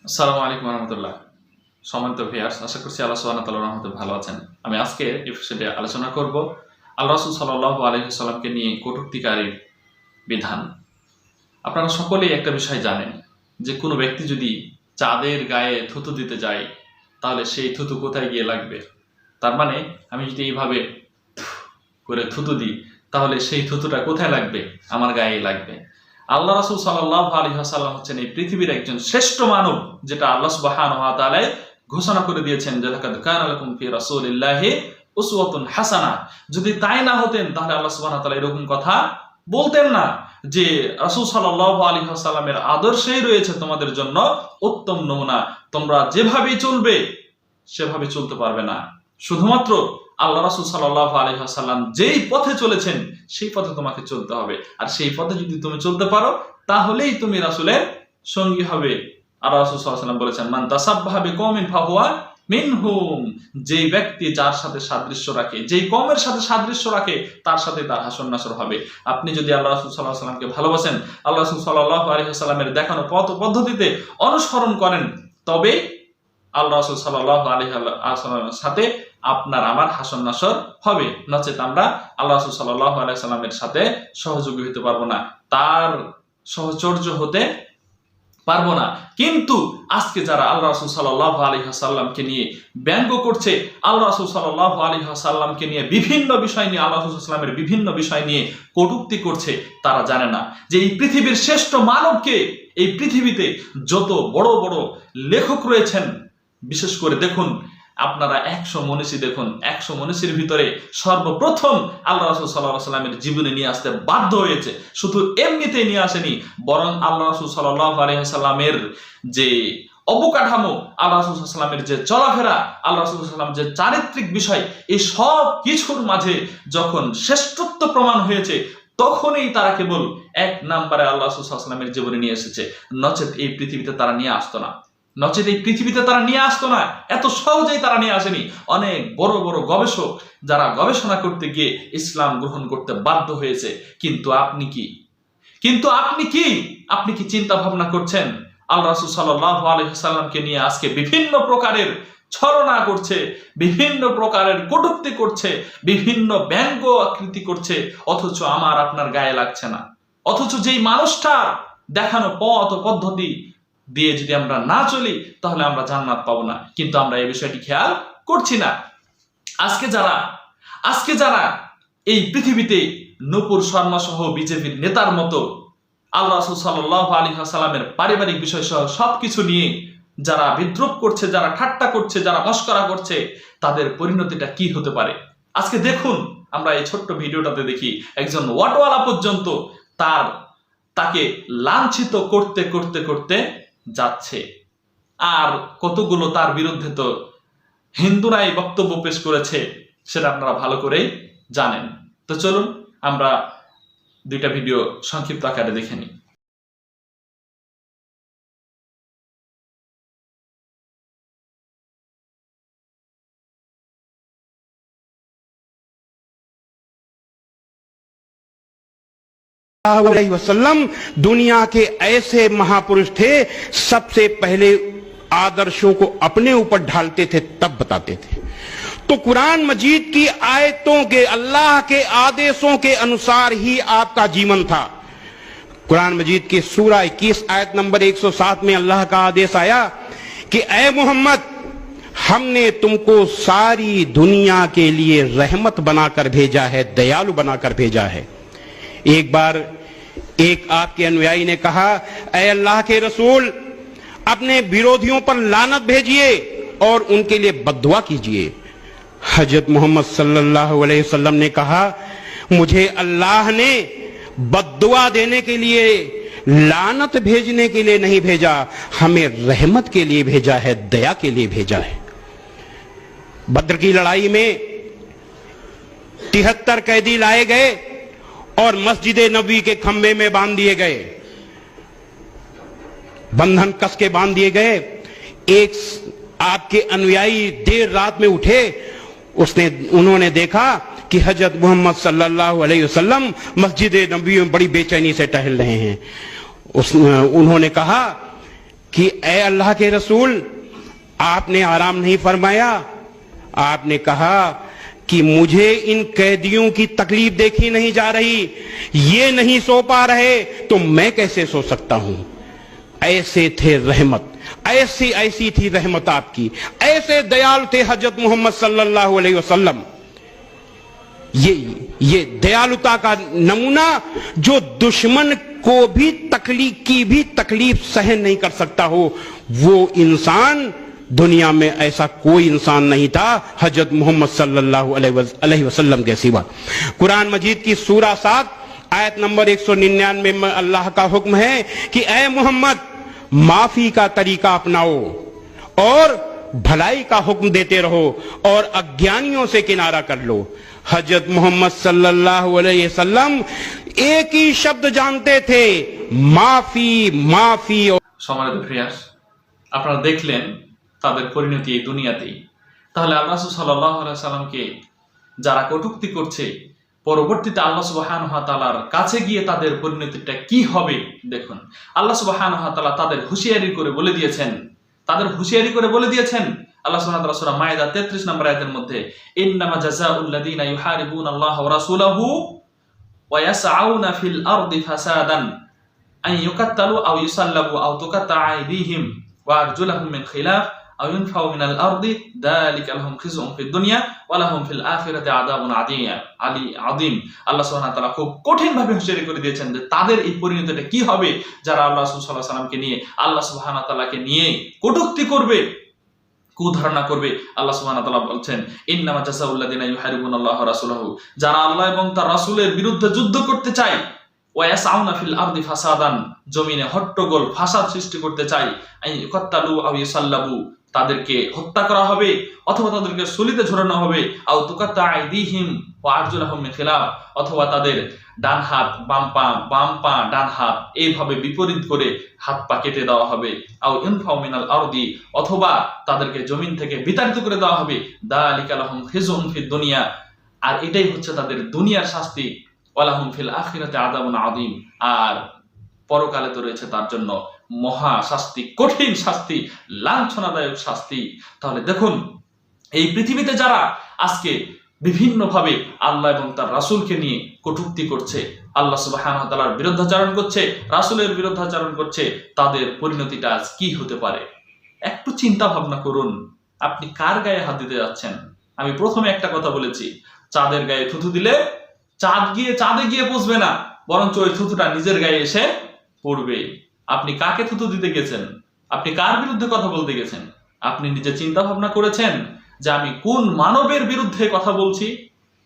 আসসালামু আলাইকুম রহমতুল্লাহ। সম্মানিত ভিউয়ার্স, আশা করছি আল্লাহ সুবহানাহু ওয়া তাআলার রহমতে ভালো আছেন। আমি আজকে এপিসোডে আলোচনা করব আল্লাহ রাসূল সাল্লাল্লাহু আলাইহি ওয়াসাল্লামকে নিয়ে কটূক্তিকারীর বিধান। আপনারা সকলেই একটা বিষয় জানেন যে কোনো ব্যক্তি যদি চাঁদের গায়ে থুতু দিতে যায় তাহলে সেই থুতু কোথায় গিয়ে লাগবে। তার মানে আমি যদি এইভাবে করে থুতু দিই তাহলে সেই থুতুটা কোথায় লাগবে? আমার গায়ে লাগবে। আল্লাহ রাসূল সাল্লাল্লাহু আলাইহি ওয়াসাল্লাম হচ্ছেন এই পৃথিবীর একজন শ্রেষ্ঠ মানব, যেটা আল্লাহ সুবহানাহু ওয়া তাআলা ঘোষণা করে দিয়েছেন যে লাকাদ কানা লাকুম ফি রাসূলিল্লাহি উসওয়াতুন হাসানাহ। যদি তাই না হতেন তাহলে আল্লাহ সুবহানাহু ওয়া তাআলা এরকম কথা বলতেন না যে রাসূল সাল্লাল্লাহু আলাইহি ওয়াসাল্লামের আদর্শেই রয়েছে তোমাদের জন্য উত্তম নমুনা, তোমরা যেভাবেই চলবে সেভাবে চলতে পারবে না। শুধুমাত্র আল্লাহ রাসূল সাল্লাল্লাহু আলাইহি ওয়াসাল্লাম যেই পথে চলেছেন সেই পথে তোমাকে চলতে হবে, আর সেই পথে যদি তুমি চলতে পারো তাহলেই তুমি রাসূলের সঙ্গী হবে। আর রাসূল সাল্লাল্লাহু আলাইহি ওয়াসাল্লাম বলেছেন, মান তাসাব্বাহা বিকওমিন ফাহুয়া মিনহুম। যেই ব্যক্তি যার সাথে সাদৃশ্য রাখে, যেই কওমের সাথে সাদৃশ্য রাখে, তার সাথে তার হাসর নাসর হবে। আপনি যদি আল্লাহ রাসূল সাল্লাল্লাহু আলাইহি ওয়াসাল্লামকে ভালোবাসেন, আল্লাহ রাসূল সাল্লাল্লাহু আলাইহি ওয়াসাল্লামের দেখানো পথ পদ্ধতিতে অনুসরণ করেন, তবে আল্লাহ রাসূল সাল্লাল্লাহু আলাইহি ওয়াসাল্লামের সাথে আপনার আমার হাসর নাসর হবে। নচেত আমরা আল্লাহ রাসূল সাল্লাল্লাহু আলাইহি ওয়াসাল্লামের সাথে সহযোগী হতে পারবো না, তার সহচর্য হতে পারবো না। কিন্তু আজকে যারা আল্লাহ রাসূল সাল্লাল্লাহু আলাইহি ওয়াসাল্লামকে নিয়ে ব্যঙ্গ করছে, আল্লাহ রাসূল সাল্লাল্লাহু আলাইহি ওয়াসাল্লামকে নিয়ে বিভিন্ন বিষয় নিয়ে, আল্লাহ রাসূল সাল্লাল্লাহু আলাইহি ওয়াসাল্লামের বিভিন্ন বিষয় নিয়ে কটূক্তি করছে, তারা জানে না যে এই পৃথিবীর শ্রেষ্ঠ মানবকে, এই পৃথিবীতে যত বড় বড় লেখক রয়েছেন, বিশেষ করে দেখুন আপনারা 100 মনীষী দেখুন, 100 মনীষীর ভিতরে সর্বপ্রথম আল্লাহ রাসূল সাল্লাল্লাহু আলাইহি ওয়াসাল্লামের জীবনে নিয়ে আসতে বাধ্য হয়েছে। শুধু এমনিতেই নিয়ে আসেনি, বরং আল্লাহ রাসূল সাল্লাল্লাহু আলাইহি ওয়াসাল্লামের যে অবকাঠামো, আল্লাহ রাসূল সাল্লাল্লাহু আলাইহি ওয়াসাল্লামের যে চলাফেরা, আল্লাহ রাসূল সাল্লাল্লাহু আলাইহি ওয়াসাল্লাম যে চারিত্রিক বিষয়, এই সব কিছুর মাঝে যখন শ্রেষ্ঠত্ব প্রমাণ হয়েছে, তখনই তারা কেবল 1 নম্বরে আল্লাহ রাসূল সাল্লাল্লাহু আলাইহি ওয়াসাল্লামের জীবনে নিয়ে এসেছে। নচেত এই পৃথিবীতে তারা নিয়ে আসতো না, এত সহজেই তারা নিয়ে আসেনি। অনেক বড় বড় গবেষক যারা গবেষণা করতে গিয়ে ইসলাম গ্রহণ করতে বাধ্য হয়েছে। কিন্তু আপনি কি চিন্তা ভাবনা করছেন? আল্লাহ রাসূল সাল্লাল্লাহু আলাইহি ওয়াসাল্লামকে নিয়ে আজকে বিভিন্ন প্রকারের ছলনা করছে, বিভিন্ন প্রকারের কটূক্তি করছে, বিভিন্ন ব্যঙ্গ আকৃতি করছে, অথচ আমার আপনার গায়ে লাগছে না। অথচ যেই মানুষটা দেখানো পথ ও পদ্ধতি দিয়ে যদি আমরা না চলি তাহলে আমরা জান্নাত পাবো না, কিন্তু আমরা এই বিষয়টি খেয়াল করছি না। আজকে যারা এই পৃথিবীতে নূপুর শর্মা সহ বিজেপির নেতার মতো আল্লাহ রাসূল সাল্লাল্লাহু আলাইহি ওয়াসাল্লামের পারিবারিক বিষয় সহ সবকিছু নিয়ে যারা বিদ্রুপ করছে, যারা ঠাট্টা করছে, যারা মস্করা করছে, তাদের পরিণতিটা কি হতে পারে আজকে দেখুন। আমরা এই ছোট্ট ভিডিওটাতে দেখি একজন ওয়াটওয়ালা পর্যন্ত তাকে লাঞ্ছিত করতে করতে করতে যাচ্ছে, আর কতগুলো তার বিরুদ্ধে তো হিন্দুরাই বক্তব্য পেশ করেছে, সেটা আপনারা ভালো করেই জানেন। তো চলুন আমরা দুইটা ভিডিও সংক্ষিপ্ত আকারে দেখে নিই। वसल्लम दुनिया के ऐसे महापुरुष थे, सबसे पहले आदर्शों को अपने ऊपर ढालते थे तब बताते थे। तो कुरान मजीद की आयतों के, अल्लाह के आदेशों के अनुसार ही आपका जीवन था। कुरान मजीद की सूरा 21 आयत नंबर 107 में अल्लाह का आदेश आया कि ऐ मोहम्मद, हमने तुमको सारी दुनिया के लिए रहमत बनाकर भेजा है, दयालु बनाकर भेजा है। एक बार एक आपके अनुयायी ने कहा, ऐ अल्लाह के रसूल, अपने विरोधियों पर लानत भेजिए और उनके लिए बद्दुआ कीजिए। हजरत मोहम्मद सल्लल्लाहु अलैहि वसल्लम ने कहा, मुझे अल्लाह ने बद्दुआ देने के लिए, लानत भेजने के लिए नहीं भेजा, हमें रहमत के लिए भेजा है, दया के लिए भेजा है। बद्र की लड़ाई में 73 कैदी लाए गए और मस्जिद नबी के खंबे में बांध दिए गए, बंधन कस के बांध दिए गए। एक आपके अनुयायी देर रात में उठे, उन्होंने देखा कि हजरत मोहम्मद सल्लल्लाहु अलैहि वसल्लम मस्जिद नबी में बड़ी बेचैनी से टहल रहे हैं। उन्होंने कहा कि ए अल्लाह के रसूल, आपने आराम नहीं फरमाया। आपने कहा कि मुझे इन कैदियों की तकलीफ देखी नहीं जा रही, ये नहीं सो पा रहे तो मैं कैसे सो सकता हूं। ऐसे थे रहमत, ऐसी ऐसी थी रहमत आपकी, ऐसे दयालु थे हजरत मोहम्मद सल्लल्लाहु अलैहि वसल्लम। ये दयालुता का नमूना जो दुश्मन को भी तकलीफ सहन नहीं कर सकता हो, वो इंसान दुनिया में ऐसा कोई इंसान नहीं था हजरत मोहम्मद सल्लल्लाहु अलैहि वसल्लम के सिवा। कुरान मजीद की सूरा 7 आयत नंबर 199 में अल्लाह का हुक्म है कि ए मोहम्मद, माफी का तरीका अपनाओ और भलाई का हुक्म देते रहो और अज्ञानियों से किनारा कर लो। हजरत मोहम्मद सल्लल्लाहु अलैहि वसल्लम एक ही शब्द जानते थे, माफी माफी। সম্মানিত ভিউয়ার্স, আপনারা দেখলেন তাদের পরিণতি এই দুনিয়াতেই। তাহলে আল্লাহ রাসূল সাল্লাল্লাহু আলাইহি সাল্লামকে যারা কটূক্তি করছে, পরবর্তীতে আল্লাহ সুবহানাহু ওয়া তাআলার কাছে গিয়ে তাদের পরিণতিটা কি হবে দেখুন। আল্লাহ সুবহানাহু ওয়া তাআলা তাদের হুঁশিয়ারি করে বলে দিয়েছেন, আল্লাহ সুবহানাহু ওয়া তাআলা সূরা মায়েদা 33 নম্বর আয়াতের মধ্যে, ইন্নামা জাযাউল লাযীনা ইউহারিবুনা আল্লাহ ওয়া রাসূলাহু ওয়া ইয়াসআউনা ফিল আরদি ফাসাদান আন ইউকাত্তালু আও ইউসাল্লাবু আও তুকাত্তা আইদিহিম ওয়া আরজুলাহুম মিন খিলাফ আও ইউনফাউ মিনাল আরদি যালিকা লাহুম খিজুন ফিদ দুনিয়া ওয়া লাহুম ফিল আখিরাতি আযাবুন আযীম। আল্লাহ সুবহানাহু ওয়া তাআলা খুব কঠিন ভাবে হুঁশিয়ারি করে দিয়েছেন যে তাদের এই পরিণতিটা কি হবে যারা আল্লাহ রাসূল সাল্লাল্লাহু আলাইহি ওয়াসাল্লামকে নিয়ে, আল্লাহ সুবহানাহু ওয়া তাআলাকে নিয়ে কটূক্তি করবে, কুধারণা করবে। আল্লাহ সুবহানাহু ওয়া তাআলা বলছেন, ইন্নামা জাযাউল লাযীনা ইউহারিবুনা আল্লাহ ওয়া রাসূলাহু, যারা আল্লাহ এবং তার রাসূলের বিরুদ্ধে যুদ্ধ করতে চায়, ওয়া ইয়াসআউনা ফিল আরদি ফাসাদান, জমিনে হট্টগোল ফাসাদ সৃষ্টি করতে চায়, আন ইউকাত্তালু আও ইউসাল্লাবু, তাদেরকে হত্যা করা হবে অথবা তাদেরকে সলিতে ঝোলানো হবে, আও তুকাত্তা আইদিহিম ওয়া আরজুলাহুম মিন খিলাফ, অথবা তাদের ডান হাত বাম পা ডান হাত এইভাবে বিপরীত করে হাত পা কেটে দেওয়া হবে, আও ইনফাউ মিনাল আরদি, অথবা তাদেরকে জমিন থেকে বিতাড়িত করে দেওয়া হবে, যালিকা লাহুম খিজুন ফিদ দুনিয়া, আর এটাই হচ্ছে তাদের দুনিয়ার শাস্তি, ওয়া লাহুম ফিল আখিরাতি আযাবুন আযীম, আর পরকালে তো রয়েছে তার জন্য মহা শাস্তি, কঠিন শাস্তি, লাঞ্ছনাদায়ক শাস্তি। তাহলে দেখুন, এই পৃথিবীতে যারা আজকে বিভিন্নভাবে আল্লাহ এবং তার রাসূলকে নিয়ে কটূক্তি করছে, আল্লাহ সুবহানাহু ওয়া তাআলার বিরুদ্ধাচরণ করছে, রাসূলের বিরুদ্ধাচরণ করছে, তাদের পরিণতিটা আজ কি হতে পারে একটু চিন্তা ভাবনা করুন। আপনি কার গায়ে হাত দিতে যাচ্ছেন? আমি প্রথমে একটা কথা বলেছি, চাঁদের গায়ে থুথু দিলে চাঁদে গিয়ে পৌঁছবে না, বরঞ্চ ওই থুথুটা নিজের গায়ে এসে পড়বে। আপনি কাকে থুথু দিতে গেছেন? আপনি কার বিরুদ্ধে কথা বলতে গেছেন? আপনি নিজে চিন্তা ভাবনা করেছেন যে আমি কোন মানবের বিরুদ্ধে কথা বলছি?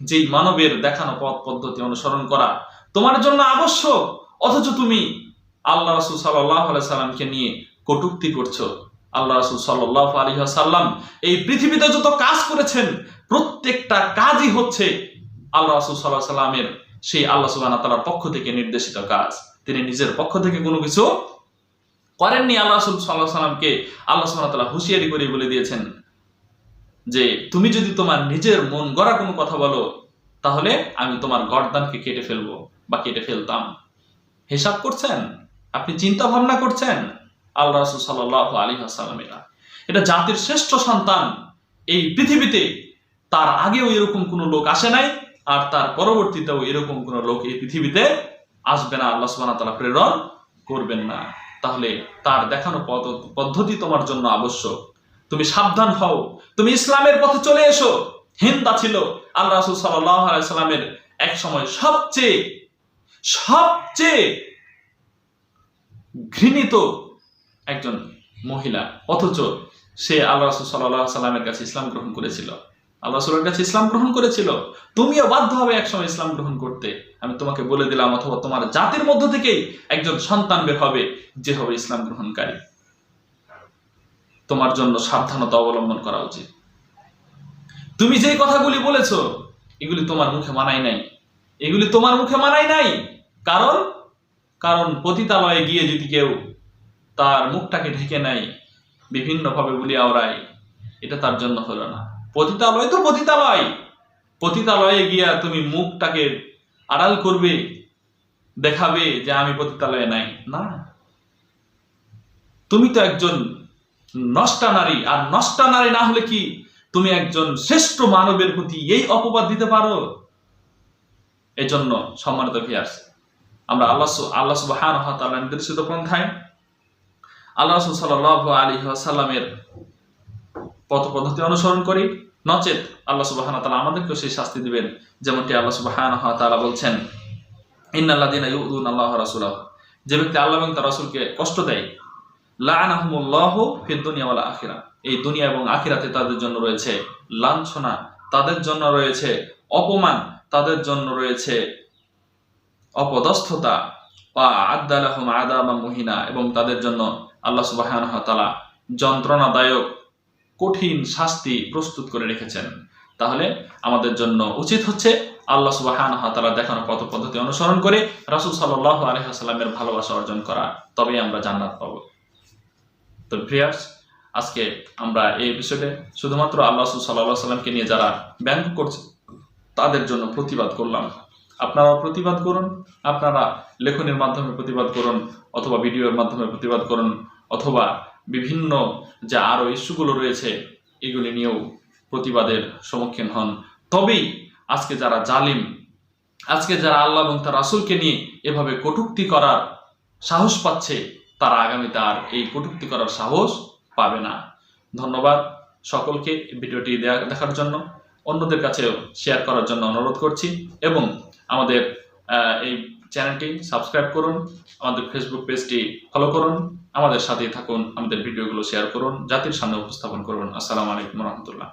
যেই মানবের দেখানো পথ পদ্ধতি অনুসরণ করা তোমার জন্য আবশ্যক, অথচ তুমি আল্লাহ রাসূল সাল্লাল্লাহু আলাইহি সাল্লামকে নিয়ে কটূক্তি করছো। আল্লাহ রাসূল সাল্লাল্লাহু আলাইহি ওয়াসাল্লাম এই পৃথিবীতে যত কাজ করেছেন, প্রত্যেকটা কাজই হচ্ছে আল্লাহ রাসূল সাল্লাল্লাহু আলাইহি সাল্লামের সেই আল্লাহ সুবহানাহু ওয়া তাআলার পক্ষ থেকে নির্দেশিত কাজ। তিনি নিজের পক্ষ থেকে কোনো কিছু করেননি। আল্লাহ রাসূল সাল্লাল্লাহু আলাইহি সাল্লামকে আল্লাহ সুবহানাহু ওয়া তাআলা হুঁশিয়ারি করে বলে দিয়েছেন যে তুমি যদি তোমার নিজের মন গড়া কোনো কথা বলো, তাহলে আমি তোমার গর্দানকে কেটে ফেলবো বা কেটে ফেলতাম। হিসাব করছেন? আপনি চিন্তা ভাবনা করছেন? আল্লাহ রাসূল সাল্লাল্লাহু আলাইহি ওয়াসাল্লাম এটা জাতির শ্রেষ্ঠ সন্তান। এই পৃথিবীতে তার আগেও এরকম কোনো লোক আসে নাই, আর তার পরবর্তীতেও এরকম কোনো লোক এই পৃথিবীতে আসবে না, আল্লাহ সুবহানাহু ওয়া তাআলা প্রেরণ করবেন না। তাহলে তার দেখানো পদ্ধতি তোমার জন্য আবশ্যক। তুমি সাবধান হও, তুমি ইসলামের পথে চলে এসো। হিন্দা ছিল আল্লাহ রাসূল সাল্লাল্লাহু আলাইহি সাল্লামের এক সময় সবচেয়ে ঘৃণিত একজন মহিলা, অথচ সে আল্লাহ রাসূল সাল্লাল্লাহু আলাইহি সাল্লামের কাছে ইসলাম গ্রহণ করেছিল। আল্লাহ রাসূলের কাছে ইসলাম গ্রহণ করেছিল। তুমিও বাধ্য হবে একসময় ইসলাম গ্রহণ করতে। আমি তোমাকে বলে দিলাম, অথবা তোমার জাতির মধ্য থেকেই একজন সন্তান বের হবে যে হবে ইসলাম গ্রহণকারী। তোমার জন্য সাবধানতা অবলম্বন করা উচিত। তুমি যে কথাগুলি বলেছো, এগুলি তোমার মুখে মানাই নাই। কারণ পতিতালয়ে গিয়ে যদি কেউ তার মুখটাকে ঢেকে নেয়, বিভিন্ন ভাবে বলি আওড়ায়, এটা তার জন্য হলো না। পতিতালয় তো পতিতালয়ে গিয়া তুমি মুখটাকে আড়াল করবে, দেখাবে যে আমি পতিতালয়ে নাই, না। তুমি তো একজন নষ্টা নারী, আর নষ্টা নারী না হলে কি তুমি একজন শ্রেষ্ঠ মানবের প্রতি এই অপবাদ দিতে পারো? এই জন্য সম্মানিত ভিউয়ার্স, আমরা আল্লাহ সুবহানাহু ওয়া তাআলার নির্দেশিত পন্থায় আল্লাহ রাসূল সাল্লাল্লাহু আলাইহি ওয়াসাল্লামের পথ পদ্ধতি অনুসরণ করি, নচেত আল্লাহ সুবহানাহু ওয়া তাআলা আমাদেরকে সেই শাস্তি দিবেন, যেমনটি আল্লাহ সুবহানাহু ওয়া তাআলা বলছেন, ইন্নাল্লাযীনা ইউযুনাল্লাহা ওয়া রাসূলাহু, যে ব্যক্তি আল্লাহ এবং তার রাসূলকে কষ্ট দেয়, লাআনাহুমুল্লাহু ফিদ দুনিয়া ওয়াল আখিরাহ, এই দুনিয়া এবং আখিরাতে তাদের জন্য রয়েছে লাঞ্ছনা, তাদের জন্য রয়েছে অপমান, তাদের জন্য রয়েছে অপদস্থতা, ওয়া আ'আদ্দা লাহুম আযাবাম মুহিনা, এবং তাদের জন্য আল্লাহ সুবহানাহু ওয়া তাআলা যন্ত্রণাদায়ক কঠিন শাস্তি প্রস্তুত করে রেখেছেন। তাহলে আমাদের জন্য উচিত হচ্ছে আল্লাহ সুবহানাহু ওয়া তাআলা দেখানো পথ পদ্ধতি অনুসরণ করে রাসূল সাল্লাল্লাহু আলাইহি ওয়াসাল্লামের ভালোবাসা অর্জন করা, তবেই আমরা জান্নাত পাবো। তো ভিউয়ার্স, আজকে আমরা এই এপিসোডে শুধুমাত্র আল্লাহ রাসূল সাল্লাল্লাহু আলাইহি ওয়াসাল্লামকে নিয়ে যারা ব্যঙ্গ করছে তাদের জন্য প্রতিবাদ করলাম। আপনারাও প্রতিবাদ করুন, আপনারা লেখনের মাধ্যমে প্রতিবাদ করুন, অথবা ভিডিওর মাধ্যমে প্রতিবাদ করুন, অথবা বিভিন্ন যে আরো ইস্যুগুলো রয়েছে এগুলি নিয়েও প্রতিবাদের সম্মুখীন হন। তবেই আজকে যারা জালিম, আজকে যারা আল্লাহ এবং তার রাসূলকে নিয়ে এভাবে কটূক্তি করার সাহস পাচ্ছে, তারা আগামীতে আর এই কটূক্তি করার সাহস পাবে না। ধন্যবাদ সকলকে ভিডিওটি দেখার জন্য, অন্যদের কাছেও শেয়ার করার জন্য অনুরোধ করছি, এবং আমাদের এই চ্যানেলটি সাবস্ক্রাইব করুন, আমাদের ফেসবুক পেজটি ফলো করুন, আমাদের সাথেই থাকুন, আমাদের ভিডিওগুলো শেয়ার করুন, জাতির সামনে উপস্থাপন করুন। আসসালামু আলাইকুম ওয়া রাহমাতুল্লাহ।